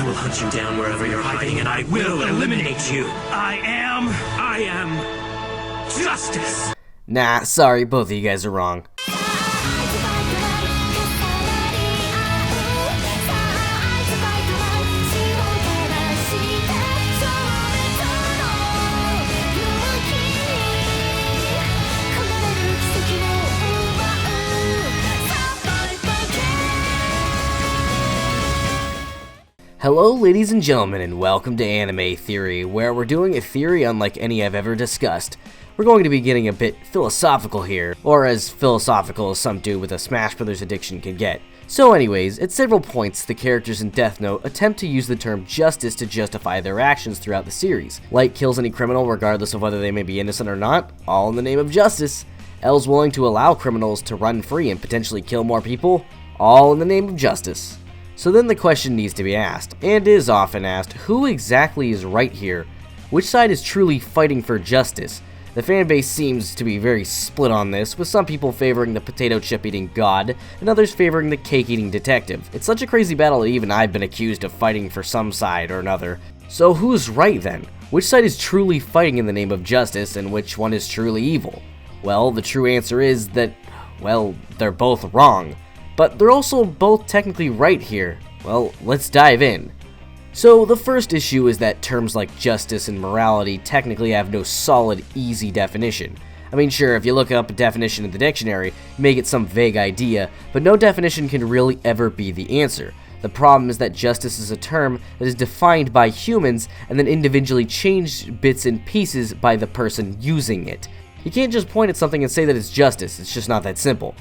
will hunt you down wherever you're hiding, and I will eliminate you. I am justice. Nah, sorry, both of you guys are wrong. Hello ladies and gentlemen, and welcome to Anime Theory, where we're doing a theory unlike any I've ever discussed. We're going to be getting a bit philosophical here, or as philosophical as some dude with a Smash Brothers addiction can get. So anyways, at several points, the characters in Death Note attempt to use the term justice to justify their actions throughout the series. Light kills any criminal regardless of whether they may be innocent or not, all in the name of justice. L's willing to allow criminals to run free and potentially kill more people, all in the name of justice. So then the question needs to be asked, and is often asked, who exactly is right here? Which side is truly fighting for justice? The fanbase seems to be very split on this, with some people favoring the potato chip eating god, and others favoring the cake eating detective. It's such a crazy battle that even I've been accused of fighting for some side or another. So who's right then? Which side is truly fighting in the name of justice, and which one is truly evil? Well, the true answer is that, well, they're both wrong. But they're also both technically right here. Well, let's dive in. So the first issue is that terms like justice and morality technically have no solid, easy definition. I mean, sure, if you look up a definition in the dictionary, you may get some vague idea, but no definition can really ever be the answer. The problem is that justice is a term that is defined by humans and then individually changed bits and pieces by the person using it. You can't just point at something and say that it's justice, it's just not that simple.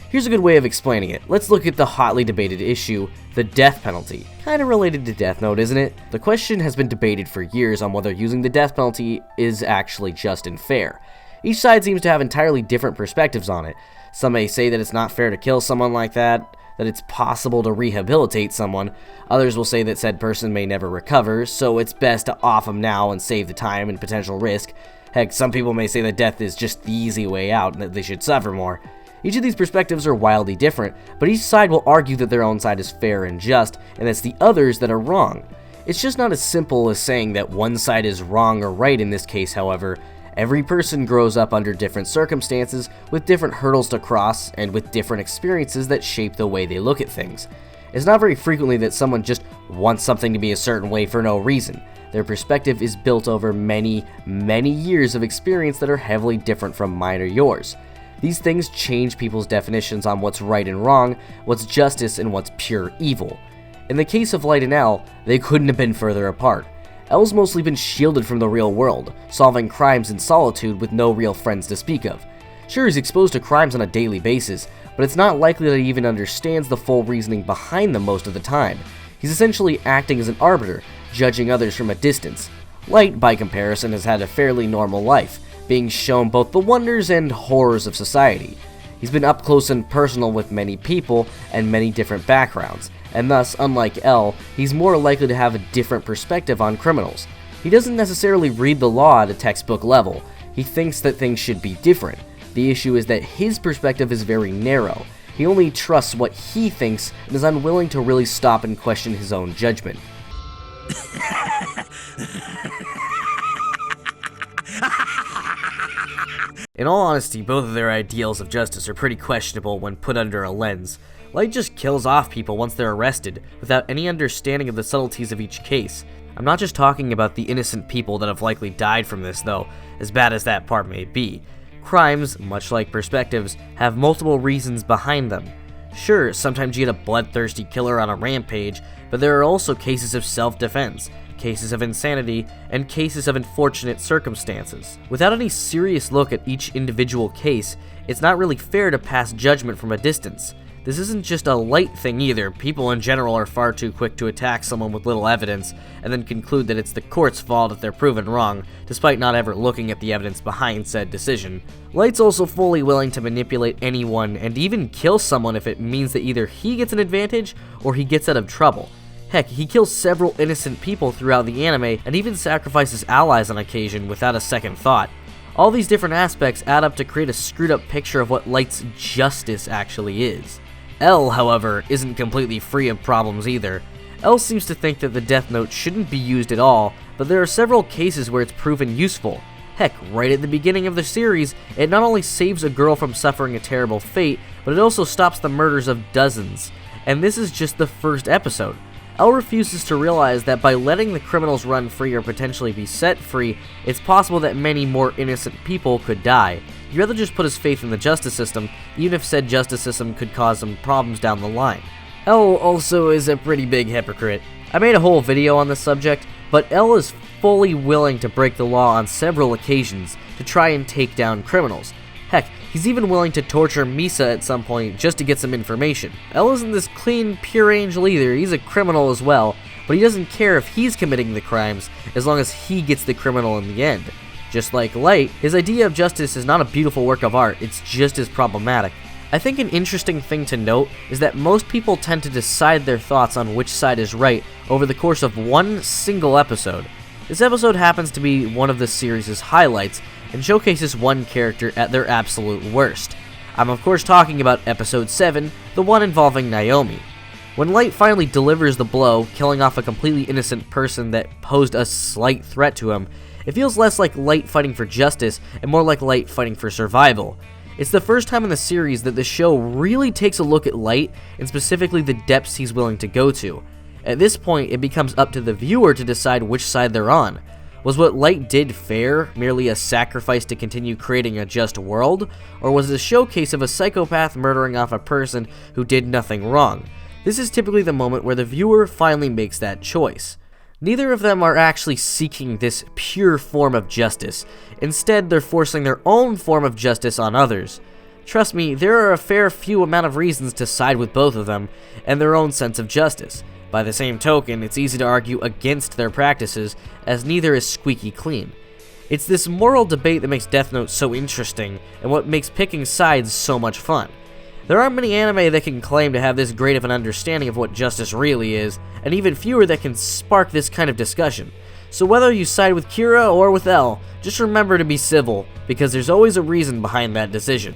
Here's a good way of explaining it. Let's look at the hotly debated issue, the death penalty. Kinda related to Death Note, isn't it? The question has been debated for years on whether using the death penalty is actually just and fair. Each side seems to have entirely different perspectives on it. Some may say that it's not fair to kill someone like that it's possible to rehabilitate someone. Others will say that said person may never recover, so it's best to off them now and save the time and potential risk. Heck, some people may say that death is just the easy way out and that they should suffer more. Each of these perspectives are wildly different, but each side will argue that their own side is fair and just, and it's the others that are wrong. It's just not as simple as saying that one side is wrong or right in this case, however. Every person grows up under different circumstances, with different hurdles to cross, and with different experiences that shape the way they look at things. It's not very frequently that someone just wants something to be a certain way for no reason. Their perspective is built over many, many years of experience that are heavily different from mine or yours. These things change people's definitions on what's right and wrong, what's justice, and what's pure evil. In the case of Light and L, they couldn't have been further apart. L's mostly been shielded from the real world, solving crimes in solitude with no real friends to speak of. Sure, he's exposed to crimes on a daily basis, but it's not likely that he even understands the full reasoning behind them most of the time. He's essentially acting as an arbiter, judging others from a distance. Light, by comparison, has had a fairly normal life, being shown both the wonders and horrors of society. He's been up close and personal with many people and many different backgrounds, and thus, unlike L, he's more likely to have a different perspective on criminals. He doesn't necessarily read the law at a textbook level. He thinks that things should be different. The issue is that his perspective is very narrow. He only trusts what he thinks and is unwilling to really stop and question his own judgment. In all honesty, both of their ideals of justice are pretty questionable when put under a lens. Light just kills off people once they're arrested, without any understanding of the subtleties of each case. I'm not just talking about the innocent people that have likely died from this, though, as bad as that part may be. Crimes, much like perspectives, have multiple reasons behind them. Sure, sometimes you get a bloodthirsty killer on a rampage, but there are also cases of self-defense, cases of insanity, and cases of unfortunate circumstances. Without any serious look at each individual case, it's not really fair to pass judgment from a distance. This isn't just a Light thing either. People in general are far too quick to attack someone with little evidence, and then conclude that it's the court's fault if they're proven wrong, despite not ever looking at the evidence behind said decision. Light's also fully willing to manipulate anyone, and even kill someone if it means that either he gets an advantage, or he gets out of trouble. Heck, he kills several innocent people throughout the anime, and even sacrifices allies on occasion without a second thought. All these different aspects add up to create a screwed up picture of what Light's justice actually is. L, however, isn't completely free of problems either. L seems to think that the Death Note shouldn't be used at all, but there are several cases where it's proven useful. Heck, right at the beginning of the series, it not only saves a girl from suffering a terrible fate, but it also stops the murders of dozens. And this is just the first episode. L refuses to realize that by letting the criminals run free or potentially be set free, it's possible that many more innocent people could die. He'd rather just put his faith in the justice system, even if said justice system could cause some problems down the line. L also is a pretty big hypocrite. I made a whole video on this subject, but L is fully willing to break the law on several occasions to try and take down criminals. Heck, he's even willing to torture Misa at some point just to get some information. L isn't this clean, pure angel either. He's a criminal as well, but he doesn't care if he's committing the crimes as long as he gets the criminal in the end. Just like Light, his idea of justice is not a beautiful work of art, it's just as problematic. I think an interesting thing to note is that most people tend to decide their thoughts on which side is right over the course of one single episode. This episode happens to be one of the series' highlights and showcases one character at their absolute worst. I'm of course talking about episode 7, the one involving Naomi. When Light finally delivers the blow, killing off a completely innocent person that posed a slight threat to him, it feels less like Light fighting for justice and more like Light fighting for survival. It's the first time in the series that the show really takes a look at Light and specifically the depths he's willing to go to. At this point, it becomes up to the viewer to decide which side they're on. Was what Light did fair, merely a sacrifice to continue creating a just world, or was it a showcase of a psychopath murdering off a person who did nothing wrong? This is typically the moment where the viewer finally makes that choice. Neither of them are actually seeking this pure form of justice. Instead, they're forcing their own form of justice on others. Trust me, there are a fair few amount of reasons to side with both of them, and their own sense of justice. By the same token, it's easy to argue against their practices, as neither is squeaky clean. It's this moral debate that makes Death Note so interesting, and what makes picking sides so much fun. There aren't many anime that can claim to have this great of an understanding of what justice really is, and even fewer that can spark this kind of discussion. So whether you side with Kira or with L, just remember to be civil, because there's always a reason behind that decision.